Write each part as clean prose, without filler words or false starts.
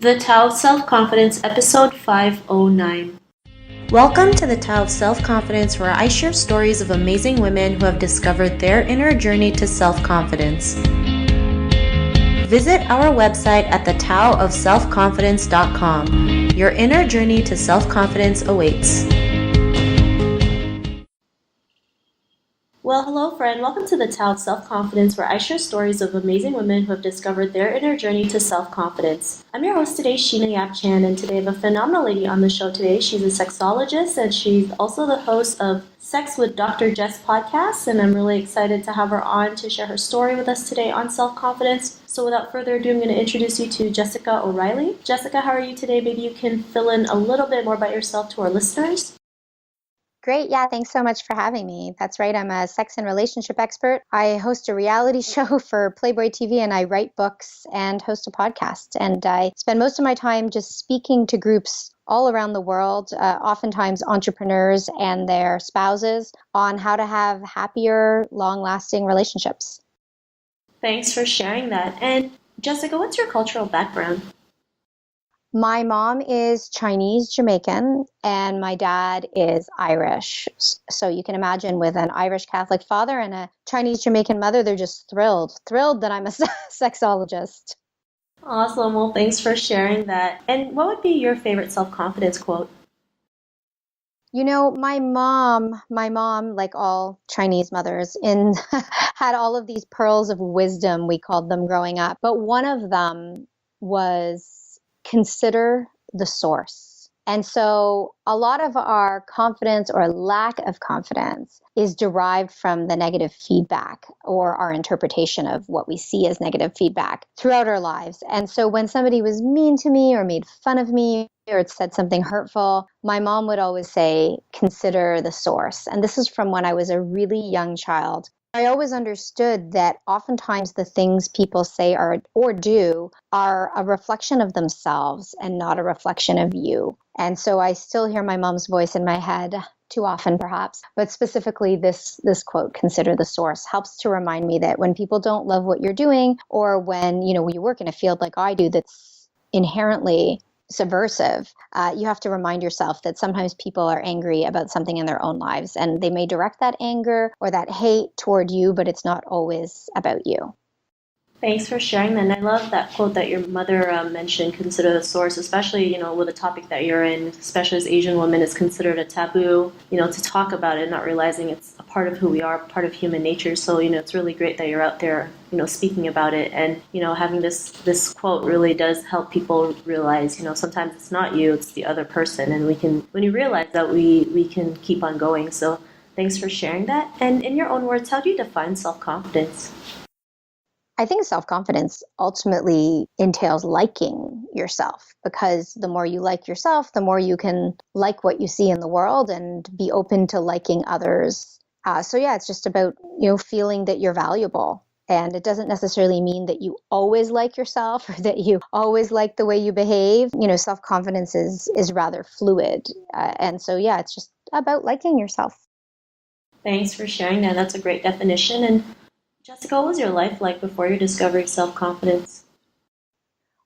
The Tao of Self-Confidence, Episode 509. Welcome to the Tao of Self-Confidence, where I share stories of amazing women who have discovered their inner journey to self-confidence. Visit our website at thetaoofselfconfidence.com. Your inner journey to self-confidence awaits. Well, hello friend. Welcome to the Tao of Self-Confidence, where I share stories of amazing women who have discovered their inner journey to self-confidence. I'm your host today, Sheena Yap Chan, and today I have a phenomenal lady on the show today. She's a sexologist, and she's also the host of Sex with Dr. Jess podcast, and I'm really excited to have her on to share her story with us today on self-confidence. So without further ado, I'm going to introduce you to Jessica O'Reilly. Jessica, how are you today? Maybe you can fill in a little bit more about yourself to our listeners. Great. Yeah, thanks so much for having me. That's right. I'm a sex and relationship expert. I host a reality show for Playboy TV, and I write books and host a podcast. And I spend most of my time just speaking to groups all around the world, oftentimes entrepreneurs and their spouses, on how to have happier, long-lasting relationships. Thanks for sharing that. And Jessica, what's your cultural background? My mom is Chinese Jamaican and my dad is Irish. So you can imagine, with an Irish Catholic father and a Chinese Jamaican mother, they're just thrilled that I'm a sexologist. Awesome. Well, thanks for sharing that. And what would be your favorite self-confidence quote? You know, my mom, like all Chinese mothers, had all of these pearls of wisdom, we called them growing up. But one of them was, consider the source. And so a lot of our confidence or lack of confidence is derived from the negative feedback or our interpretation of what we see as negative feedback throughout our lives. And so when somebody was mean to me or made fun of me or it said something hurtful, my mom would always say, consider the source. And this is from when I was a really young child. I always understood that oftentimes the things people say or do are a reflection of themselves and not a reflection of you. And so I still hear my mom's voice in my head, too often perhaps, but specifically this quote, consider the source, helps to remind me that when people don't love what you're doing, or when you work in a field like I do that's inherently subversive, you have to remind yourself that sometimes people are angry about something in their own lives, and they may direct that anger or that hate toward you, but it's not always about you. Thanks for sharing that. And I love that quote that your mother mentioned, consider the source, especially, with the topic that you're in, especially as Asian women, it's considered a taboo, to talk about it, not realizing it's a part of who we are, part of human nature. So, it's really great that you're out there, speaking about it. And, having this quote really does help people realize, sometimes it's not you, it's the other person. And when you realize that, we can keep on going. So thanks for sharing that. And in your own words, how do you define self-confidence? I think self-confidence ultimately entails liking yourself, because the more you like yourself, the more you can like what you see in the world and be open to liking others. So yeah, it's just about, feeling that you're valuable. And it doesn't necessarily mean that you always like yourself or that you always like the way you behave. Self-confidence is rather fluid. And so yeah, it's just about liking yourself. Thanks for sharing that. That's a great definition. And Jessica, what was your life like before you discovered self-confidence?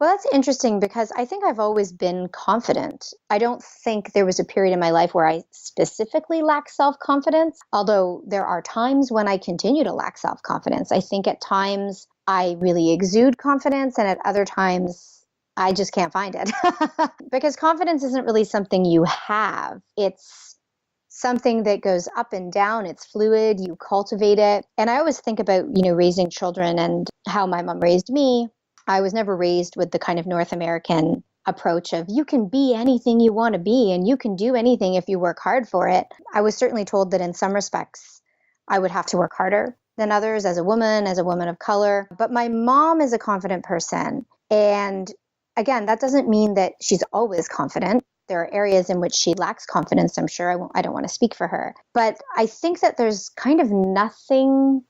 Well, that's interesting because I think I've always been confident. I don't think there was a period in my life where I specifically lacked self-confidence, although there are times when I continue to lack self-confidence. I think at times I really exude confidence, and at other times I just can't find it. Because confidence isn't really something you have. It's something that goes up and down. It's fluid. You cultivate it. And I always think about, raising children and how my mom raised me. I was never raised with the kind of North American approach of you can be anything you want to be and you can do anything if you work hard for it. I was certainly told that in some respects I would have to work harder than others as a woman of color. But my mom is a confident person. And again, that doesn't mean that she's always confident. There are areas in which she lacks confidence, I'm sure. I don't want to speak for her. But I think that there's kind of nothing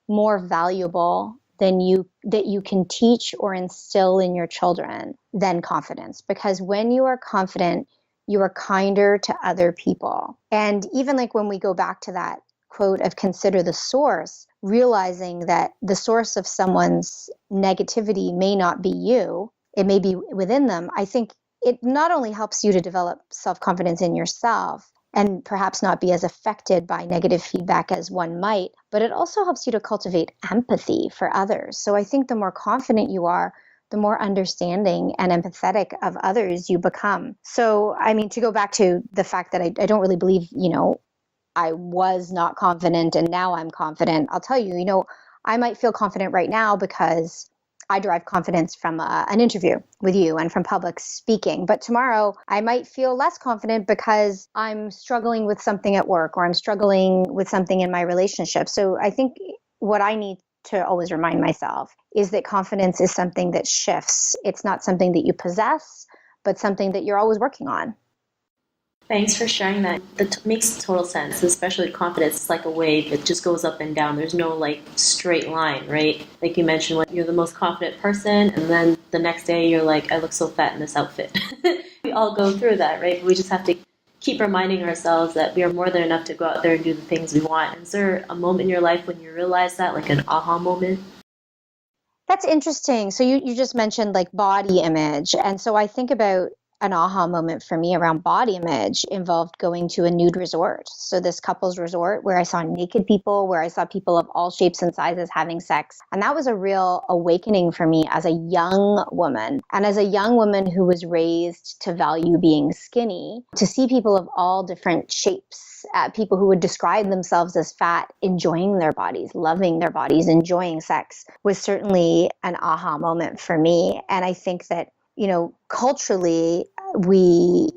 more valuable that you can teach or instill in your children than confidence. Because when you are confident, you are kinder to other people. And even like when we go back to that quote of consider the source, realizing that the source of someone's negativity may not be you, it may be within them. I think it not only helps you to develop self-confidence in yourself and perhaps not be as affected by negative feedback as one might, but it also helps you to cultivate empathy for others. So I think the more confident you are, the more understanding and empathetic of others you become. So, I mean, to go back to the fact that I don't really believe, I was not confident and now I'm confident. I'll tell you, I might feel confident right now because I derive confidence from an interview with you and from public speaking. But tomorrow I might feel less confident because I'm struggling with something at work or I'm struggling with something in my relationship. So I think what I need to always remind myself is that confidence is something that shifts. It's not something that you possess, but something that you're always working on. Thanks for sharing that. That makes total sense, especially with confidence. It's like a wave. It just goes up and down. There's no like straight line, right? Like you mentioned, when you're the most confident person, and then the next day you're like, I look so fat in this outfit. We all go through that, right? We just have to keep reminding ourselves that we are more than enough to go out there and do the things we want. Is there a moment in your life when you realize that, like an aha moment? That's interesting. So you just mentioned like body image. And so I think about an aha moment for me around body image involved going to a nude resort. So this couple's resort where I saw naked people, where I saw people of all shapes and sizes having sex. And that was a real awakening for me as a young woman. And as a young woman who was raised to value being skinny, to see people of all different shapes, people who would describe themselves as fat, enjoying their bodies, loving their bodies, enjoying sex was certainly an aha moment for me. And I think that culturally, we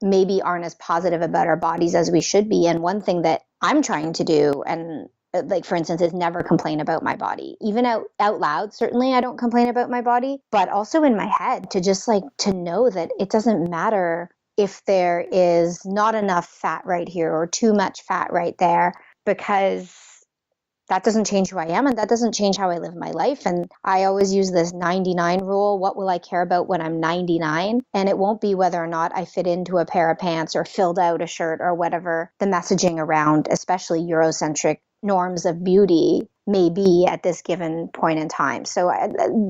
maybe aren't as positive about our bodies as we should be. And one thing that I'm trying to do, and like, for instance, is never complain about my body. Even out loud, certainly I don't complain about my body, but also in my head to just like to know that it doesn't matter if there is not enough fat right here or too much fat right there, because that doesn't change who I am and that doesn't change how I live my life. And I always use this 99 rule. What will I care about when I'm 99? And it won't be whether or not I fit into a pair of pants or filled out a shirt or whatever the messaging around, especially Eurocentric norms of beauty may be at this given point in time. So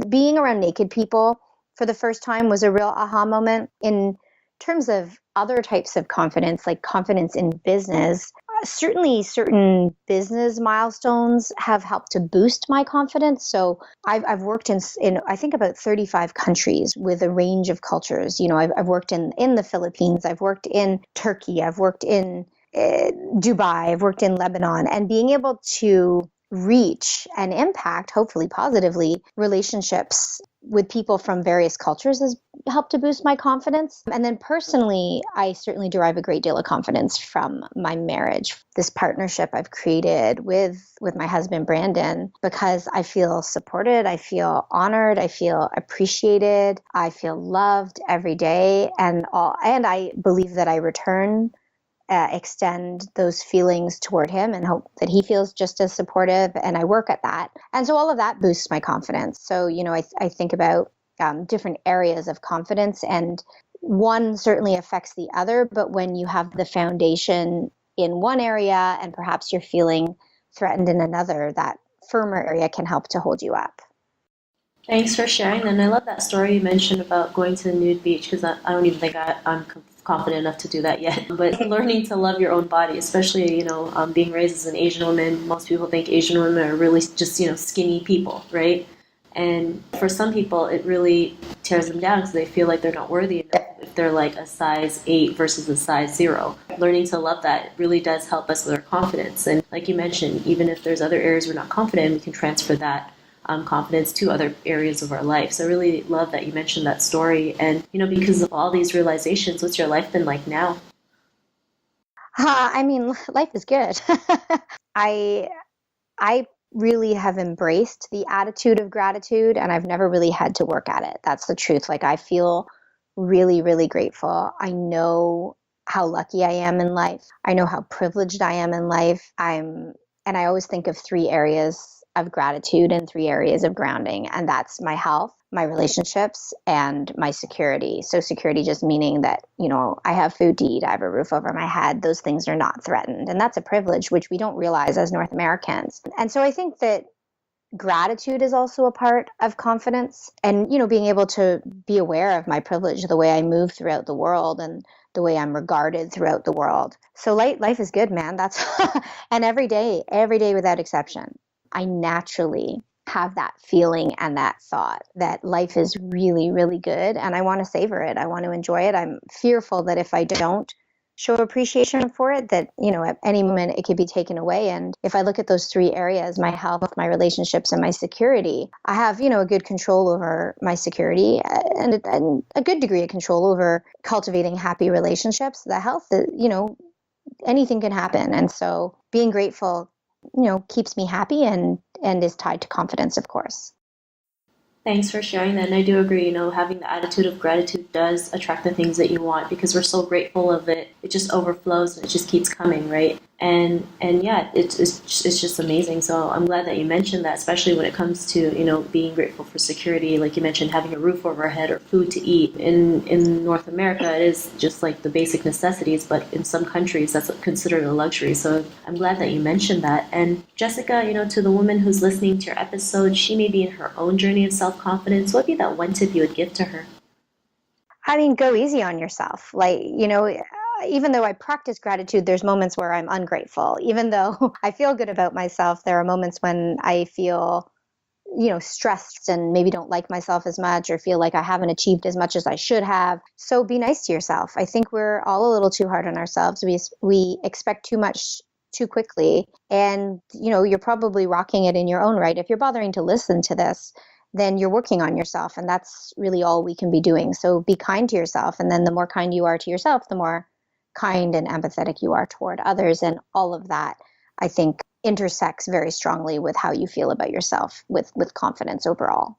being around naked people for the first time was a real aha moment. In terms of other types of confidence, like confidence in business, certainly certain business milestones have helped to boost my confidence. So I've worked in I think about 35 countries with a range of cultures. I've worked in the Philippines, I've worked in Turkey, I've worked in Dubai, I've worked in Lebanon, and being able to reach and impact, hopefully positively, relationships with people from various cultures has helped to boost my confidence. And then personally, I certainly derive a great deal of confidence from my marriage, this partnership I've created with my husband, Brandon, because I feel supported, I feel honored, I feel appreciated, I feel loved every day. And I believe that I return extend those feelings toward him and hope that he feels just as supportive. And I work at that. And so all of that boosts my confidence. So, I think about different areas of confidence, and one certainly affects the other. But when you have the foundation in one area and perhaps you're feeling threatened in another, that firmer area can help to hold you up. Thanks for sharing. And I love that story you mentioned about going to the nude beach, because I don't even think I'm confident enough to do that yet. But learning to love your own body, especially, being raised as an Asian woman, most people think Asian women are really just, skinny people, right? And for some people, it really tears them down because they feel like they're not worthy enough if they're like a size 8 versus a size 0. Learning to love that really does help us with our confidence. And like you mentioned, even if there's other areas we're not confident in, we can transfer that confidence to other areas of our life. So I really love that you mentioned that story. And, because of all these realizations, what's your life been like now? I mean, life is good. I really have embraced the attitude of gratitude, and I've never really had to work at it. That's the truth. Like, I feel really, really grateful. I know how lucky I am in life. I know how privileged I am in life. And I always think of 3 areas of gratitude and 3 areas of grounding, and that's my health, my relationships, and my security. So security just meaning that, I have food to eat, I have a roof over my head, those things are not threatened. And that's a privilege, which we don't realize as North Americans. And so I think that gratitude is also a part of confidence. And, being able to be aware of my privilege, the way I move throughout the world and the way I'm regarded throughout the world. So life is good, man. That's and every day without exception, I naturally have that feeling and that thought that life is really, really good and I want to savor it. I want to enjoy it. I'm fearful that if I don't show appreciation for it, that, at any moment it could be taken away. And if I look at those three areas, my health, my relationships, and my security, I have, a good control over my security and a good degree of control over cultivating happy relationships. The health, anything can happen. And so being grateful, keeps me happy and is tied to confidence, of course. Thanks for sharing that. And I do agree, having the attitude of gratitude does attract the things that you want because we're so grateful of it. It just overflows and it just keeps coming, right? And yeah, it's just amazing. So I'm glad that you mentioned that, especially when it comes to, being grateful for security. Like you mentioned, having a roof over our head or food to eat. In North America, it is just like the basic necessities, but in some countries, that's considered a luxury. So I'm glad that you mentioned that. And Jessica, to the woman who's listening to your episode, she may be in her own journey of self-confidence. What would be that one tip you would give to her? I mean, go easy on yourself. Like, even though I practice gratitude, there's moments where I'm ungrateful. Even though I feel good about myself, there are moments when I feel, stressed and maybe don't like myself as much or feel like I haven't achieved as much as I should have. So be nice to yourself. I think we're all a little too hard on ourselves. We expect too much too quickly. And, you're probably rocking it in your own right. If you're bothering to listen to this, then you're working on yourself. And that's really all we can be doing. So be kind to yourself. And then the more kind you are to yourself, the more kind and empathetic you are toward others. And all of that, I think, intersects very strongly with how you feel about yourself with confidence overall.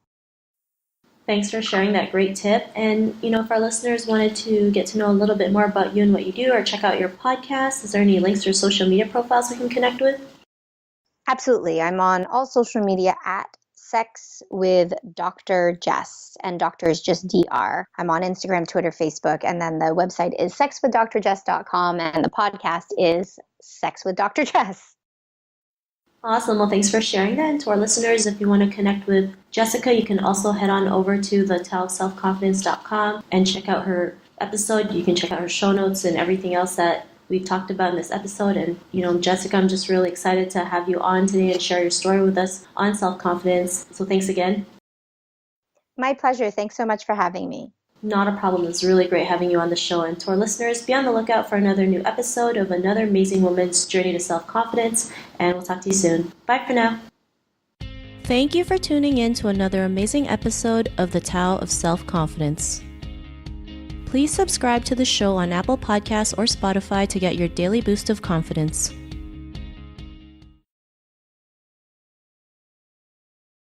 Thanks for sharing that great tip. And, if our listeners wanted to get to know a little bit more about you and what you do or check out your podcast, is there any links or social media profiles we can connect with? Absolutely. I'm on all social media at Sex with Dr. Jess, and doctor is just DR. I'm on Instagram, Twitter, Facebook, and then the website is sexwithdrjess.com, and the podcast is Sex with Dr. Jess. Awesome. Well, thanks for sharing that. And to our listeners, if you want to connect with Jessica, you can also head on over to the selfconfidence.com and check out her episode. You can check out her show notes and everything else that we've talked about in this episode. And, Jessica, I'm just really excited to have you on today and share your story with us on self-confidence. So thanks again. My pleasure. Thanks so much for having me. Not a problem. It's really great having you on the show. And to our listeners, be on the lookout for another new episode of another amazing woman's journey to self-confidence. And we'll talk to you soon. Bye for now. Thank you for tuning in to another amazing episode of The Tao of Self-Confidence. Please subscribe to the show on Apple Podcasts or Spotify to get your daily boost of confidence.